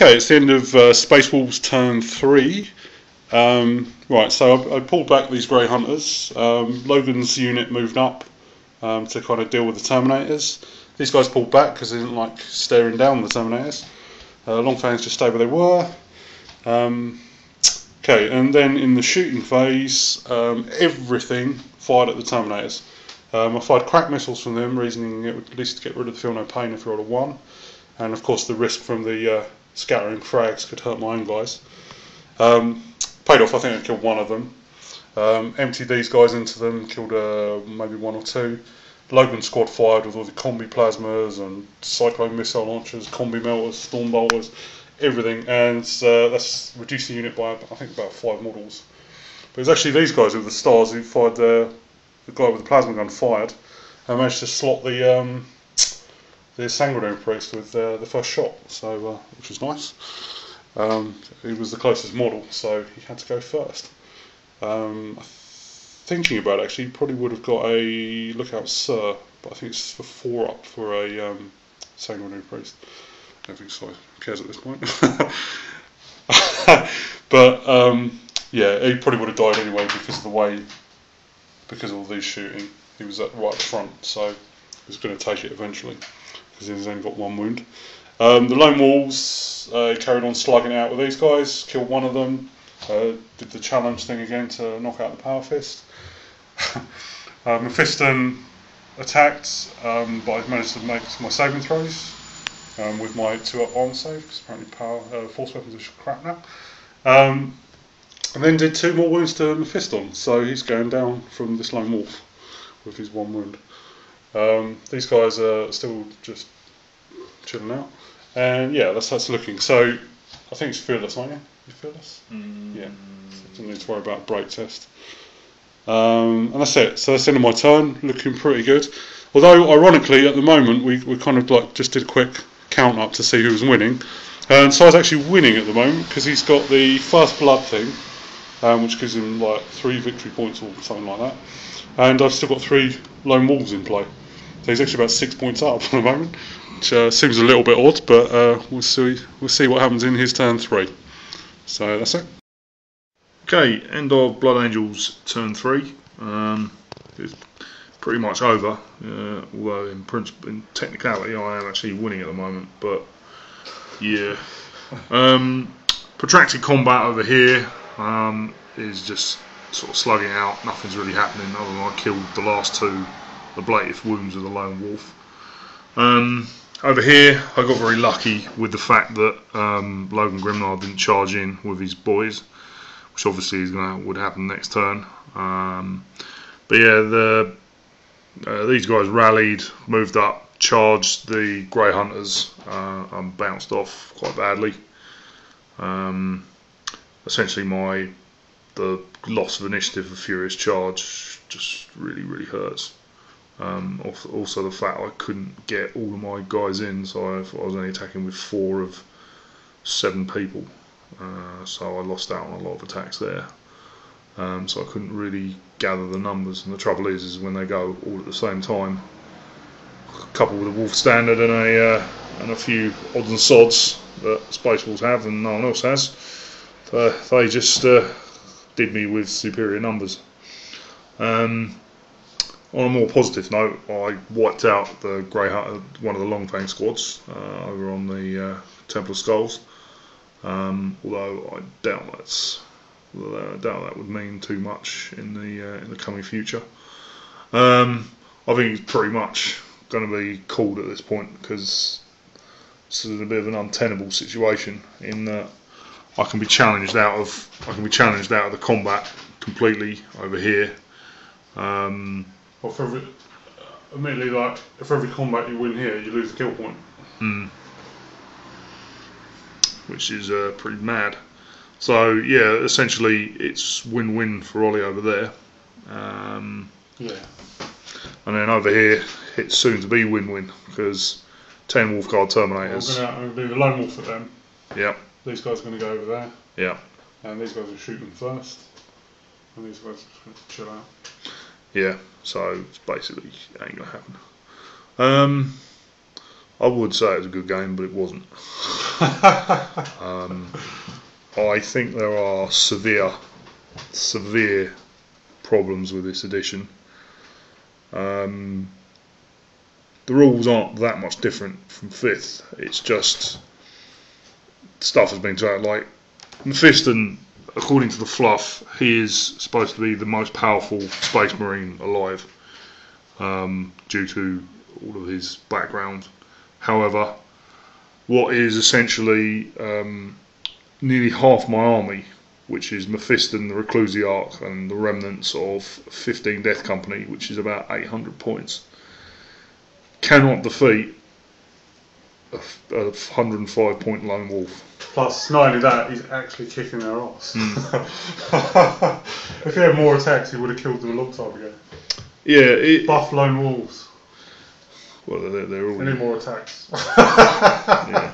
Okay, it's the end of Space Wolves turn 3. Right, so I pulled back these Grey Hunters. Logan's unit moved up to kind of deal with the Terminators. These guys pulled back because they didn't like staring down the Terminators. Longfangs just stayed where they were. Okay, and then in the shooting phase, everything fired at the Terminators. I fired crack missiles from them, reasoning it would at least get rid of the Feel No Pain if you rolled a 1. And of course the risk from the scattering frags could hurt my own guys. Paid off. I think I killed one of them. Emptied these guys into them, killed maybe 1 or 2. Logan's squad fired with all the combi plasmas and cyclone missile launchers, combi melters, storm bolters, everything, and that's reduced the unit by I think about 5 models. But it was actually these guys with the stars who fired the guy with the plasma gun fired and managed to slot the Sanguinary Priest with the first shot, so which was nice. He was the closest model, so he had to go first. Thinking about it, actually, he probably would have got a Lookout Sir, but I think it's for 4 up for a Sanguinary Priest. I don't think so cares at this point. But yeah, he probably would have died anyway because of all these shooting. He was right at the front, so he was going to take it eventually because he's only got 1 wound. The Lone Wolves carried on slugging out with these guys, killed one of them, did the challenge thing again to knock out the Power Fist. Mephiston attacked, but I managed to make my saving throws with my 2-up arm save, because apparently force weapons are crap now. And then did 2 more wounds to Mephiston, so he's going down from this Lone Wolf with his 1 wound. These guys are still just chilling out. And yeah, that's how it's looking. So I think it's fearless, aren't you? You fearless? Yeah. So don't need to worry about a break test. And that's it. So that's the end of my turn. Looking pretty good. Although ironically, at the moment we kind of like just did a quick count up to see who was winning. And so I was actually winning at the moment because he's got the First Blood thing, which gives him like 3 victory points or something like that. And I've still got 3 Lone Wolves in play. So he's actually about 6 points up at the moment. Which seems a little bit odd, but we'll see what happens in his turn 3. So that's it. Okay, end of Blood Angels turn 3. It's pretty much over, although in technicality I am actually winning at the moment, but yeah. Protracted combat over here is just sort of slugging out, nothing's really happening other than I killed the last 2 ablative wounds of the Lone Wolf. Over here, I got very lucky with the fact that Logan Grimnard didn't charge in with his boys, which obviously would happen next turn. But yeah, these guys rallied, moved up, charged the Grey Hunters, and bounced off quite badly. Essentially, the loss of initiative of Furious Charge just really hurts. Also the fact I couldn't get all of my guys in, so I was only attacking with 4 of 7 people, so I lost out on a lot of attacks there. So I couldn't really gather the numbers, and the trouble is when they go all at the same time, coupled with a Wolf Standard and a few odds and sods that Space Wolves have and no one else has, they just did me with superior numbers. On a more positive note, I wiped out the one of the Longfang squads over on the Temple of Skulls. Although I doubt that would mean too much in the coming future. I think it's pretty much going to be called at this point because it's a bit of an untenable situation in that I can be challenged out of the combat completely over here. Well, admittedly, like for every combat you win here, you lose a kill point. Which is pretty mad. So yeah, essentially it's win-win for Ollie over there. Yeah. And then over here, it's soon to be win-win because 10 Wolfguard Terminators. Well, I'm going to do the Lone Wolf at them. Yep. These guys are going to go over there. Yeah. And these guys will shoot them first. And these guys are just going to chill out. Yeah, so it's basically ain't going to happen. I would say it was a good game, but it wasn't. I think there are severe problems with this edition. The rules aren't that much different from 5th. It's just stuff has been tried. Like Mephiston, according to the fluff, he is supposed to be the most powerful Space Marine alive, due to all of his background. However, what is essentially nearly half my army, which is Mephiston, the Reclusiarch, and the remnants of 15 Death Company, which is about 800 points, cannot defeat a 105 point lone wolf. Plus, not only that, he's actually kicking their ass. If he had more attacks, he would have killed them a long time ago. Yeah, Buff lone wolves. Well, they're all. Any more attacks? Yeah.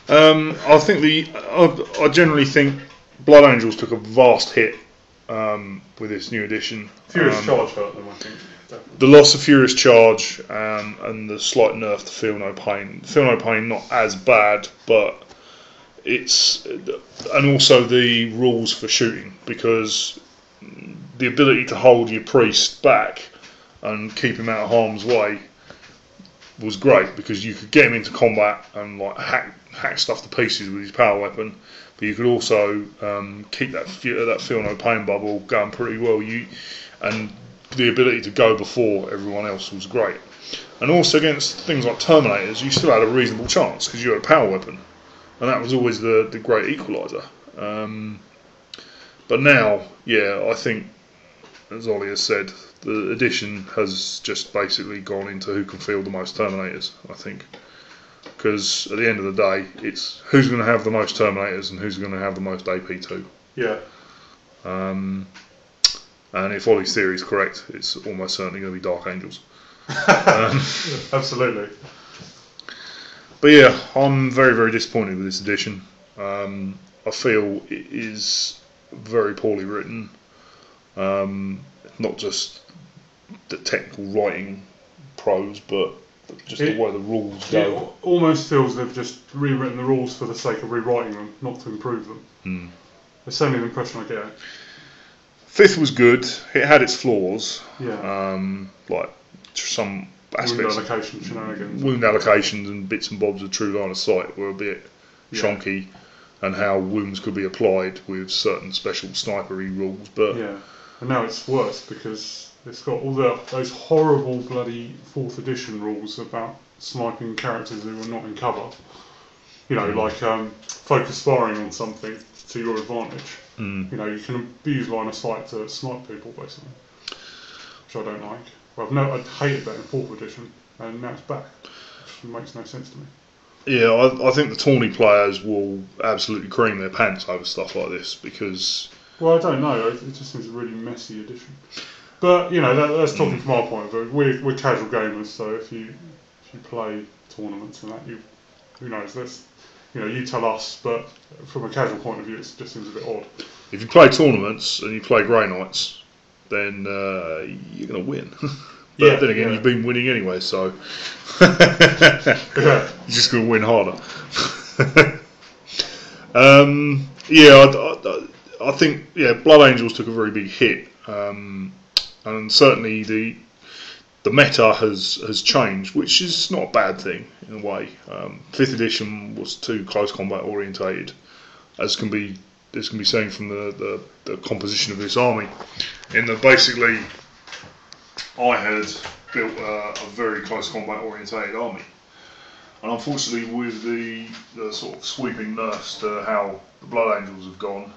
I think I generally think Blood Angels took a vast hit with this new edition. Furious Charge hurt them, I think. Definitely. The loss of Furious Charge and the slight nerf to Feel No Pain. Feel No Pain not as bad, but and also the rules for shooting, because the ability to hold your priest back and keep him out of harm's way was great, because you could get him into combat and like hack stuff to pieces with his power weapon, but you could also keep that Feel No Pain bubble going pretty well. And the ability to go before everyone else was great. And also against things like Terminators, you still had a reasonable chance because you had a power weapon, and that was always the great equaliser. But now, yeah, I think, as Ollie has said, the edition has just basically gone into who can field the most Terminators, I think. Because at the end of the day, it's who's going to have the most Terminators and who's going to have the most AP2. Yeah. And if Ollie's theory is correct, it's almost certainly going to be Dark Angels. Absolutely. But yeah, I'm very, very disappointed with this edition. I feel it is very poorly written. Not just the technical writing prose, but just the way the rules go. It almost feels they've just rewritten the rules for the sake of rewriting them, not to improve them. That's certainly the impression I get. 5th was good. It had its flaws. Yeah. Like some aspects. Wound allocation shenanigans. Wound allocations and bits and bobs of true line of sight were a bit shonky, and how wounds could be applied with certain special snipery rules. But yeah, and now it's worse because it's got all those horrible bloody 4th edition rules about sniping characters who are not in cover. You know, like focus firing on something to your advantage. You know, you can abuse line of sight to snipe people, basically, which I don't like. Well, I hated that in 4th edition, and now it's back, which makes no sense to me. Yeah, I think the Tawny players will absolutely cream their pants over stuff like this, because... Well, I don't know, it just seems a really messy edition. But, you know, that's talking from our point of view. We're casual gamers, so if you play tournaments and that, who knows, you tell us, but from a casual point of view, it just seems a bit odd. If you play tournaments and you play Grey Knights, then you're going to win. But then again, you've been winning anyway, so you're just going to win harder. I think Blood Angels took a very big hit, and certainly the meta has changed, which is not a bad thing in a way. 5th edition was too close combat orientated, as can be seen from the composition of this army. In that basically, I had built a very close combat orientated army, and unfortunately, with the sort of sweeping nerfs to how the Blood Angels have gone,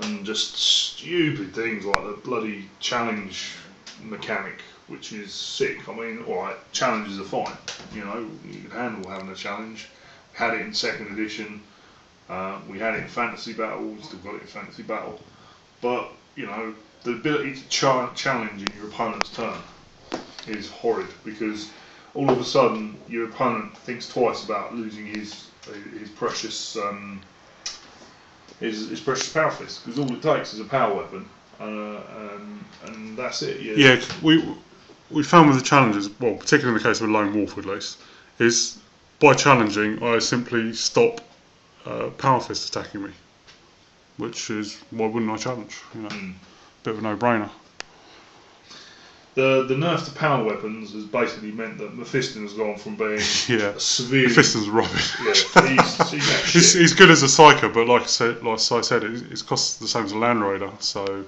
and just stupid things like the bloody challenge mechanic, which is sick. I mean, alright, challenges are fine, you know, you can handle having a challenge. Had it in 2nd edition, we had it in Fantasy Battle, we still got it in Fantasy Battle, but, you know, the ability to challenge in your opponent's turn is horrid, because all of a sudden your opponent thinks twice about losing his precious his precious power fist, because all it takes is a power weapon, and that's it. Yeah, we found with the challenges, well, particularly in the case of a lone wolf at least, is by challenging, I simply stop Power Fist attacking me, which is why wouldn't I challenge? You know, bit of a no-brainer. The nerf to power weapons has basically meant that Mephiston has gone from being a severe. Mephiston's rubbish. Yeah, he's good as a psyker, but like I said, it costs the same as a Land Raider, so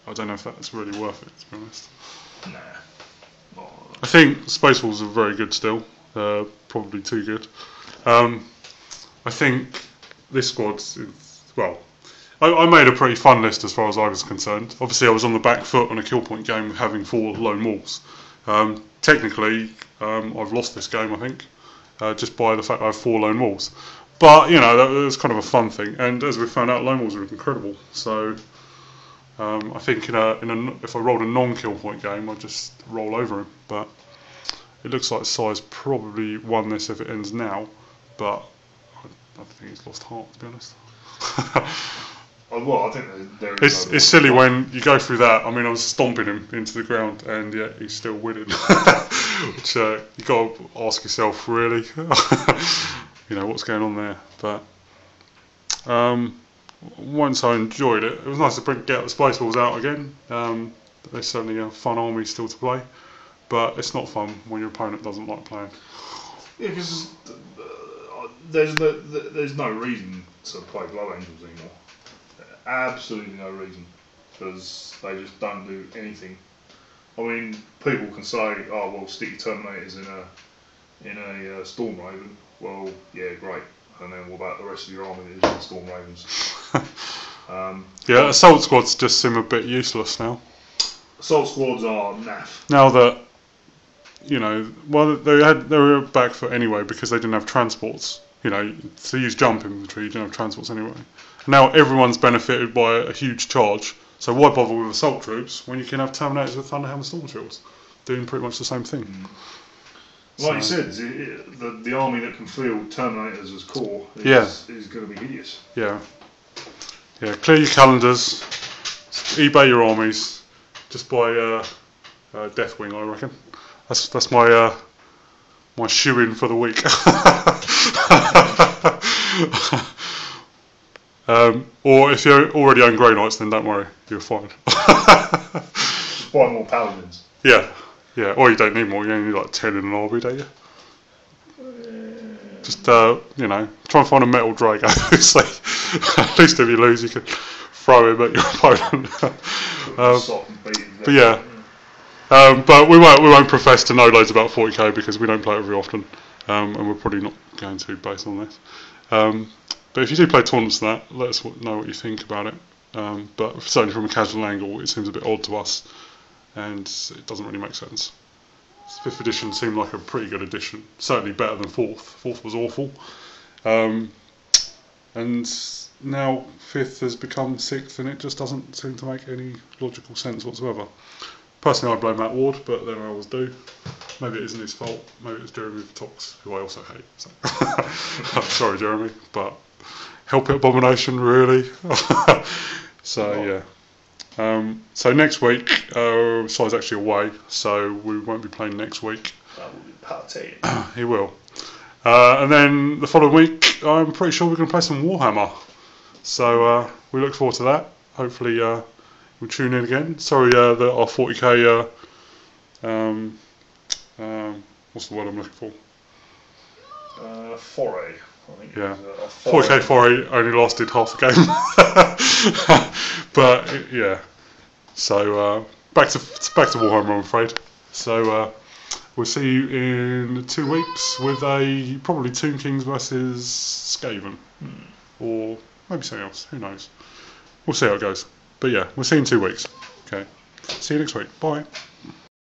I don't know if that's really worth it, to be honest. Nah. I think Space Wolves are very good still. Probably too good. I think this squad is, well, I made a pretty fun list as far as I was concerned. Obviously, I was on the back foot on a kill point game having 4 lone wolves. Technically, I've lost this game, I think, just by the fact I have 4 lone wolves. But, you know, that was kind of a fun thing. And as we found out, lone wolves are incredible. So, I think if I rolled a non-kill point game, I'd just roll over him. But it looks like Sai's probably won this if it ends now. But I think he's lost heart, to be honest. Well, I think it's silly when you go through that. I mean, I was stomping him into the ground, and yet he's still winning. Which you got to ask yourself, really, you know, what's going on there. But once I enjoyed it, it was nice to get the Space Wolves out again. They're certainly a fun army still to play, but it's not fun when your opponent doesn't like playing. Yeah, because there's no reason to play Blood Angels anymore. Absolutely no reason, because they just don't do anything. I mean, people can say, "Oh, well, stick your Terminators in a Storm Raven." Well, yeah, great. And then what about the rest of your army that is in Storm Ravens? Yeah, Assault Squads just seem a bit useless now. Assault Squads are naff. Now that, you know, well, they were back foot anyway because they didn't have transports. You know, to use jump infantry, you didn't have transports anyway. Now everyone's benefited by a huge charge, so why bother with assault troops when you can have Terminators with Thunderhammer Storm Shields doing pretty much the same thing? Like you said, the army that can field Terminators as core is going to be hideous. Yeah. Clear your calendars, eBay your armies, just buy Deathwing, I reckon. That's my my shoe-in for the week. Or if you already own Grey Knights, then don't worry, you're fine. Just buy more Paladins. Yeah, or you don't need more, you only need like 10 in an army, don't you? Just, you know, try and find a metal Drago. So, at least if you lose, you can throw him at your opponent. But yeah. But we won't profess to know loads about 40k because we don't play it very often, and we're probably not going to based on this. But if you do play tournaments and that, let us know what you think about it. But certainly from a casual angle, it seems a bit odd to us, and it doesn't really make sense. 5th edition seemed like a pretty good edition, certainly better than 4th. 4th was awful, and now 5th has become 6th, and it just doesn't seem to make any logical sense whatsoever. Personally, I blame Matt Ward, but then I always do. Maybe it isn't his fault. Maybe it's Jeremy Tox, who I also hate. So. Sorry, Jeremy, but help it, Abomination, really. So yeah. So next week, Sai's actually away, so we won't be playing next week. That will be party. He will. And then the following week, I'm pretty sure we're going to play some Warhammer. So we look forward to that. Hopefully you'll tune in again. Sorry that our 40k, what's the word I'm looking for? Foray. I think yeah. 40k foray only lasted half a game. But yeah. So back to Warhammer, I'm afraid. So we'll see you in 2 weeks with probably Tomb Kings versus Skaven, or maybe something else. Who knows? We'll see how it goes. But yeah, we'll see you in 2 weeks. Okay. See you next week. Bye.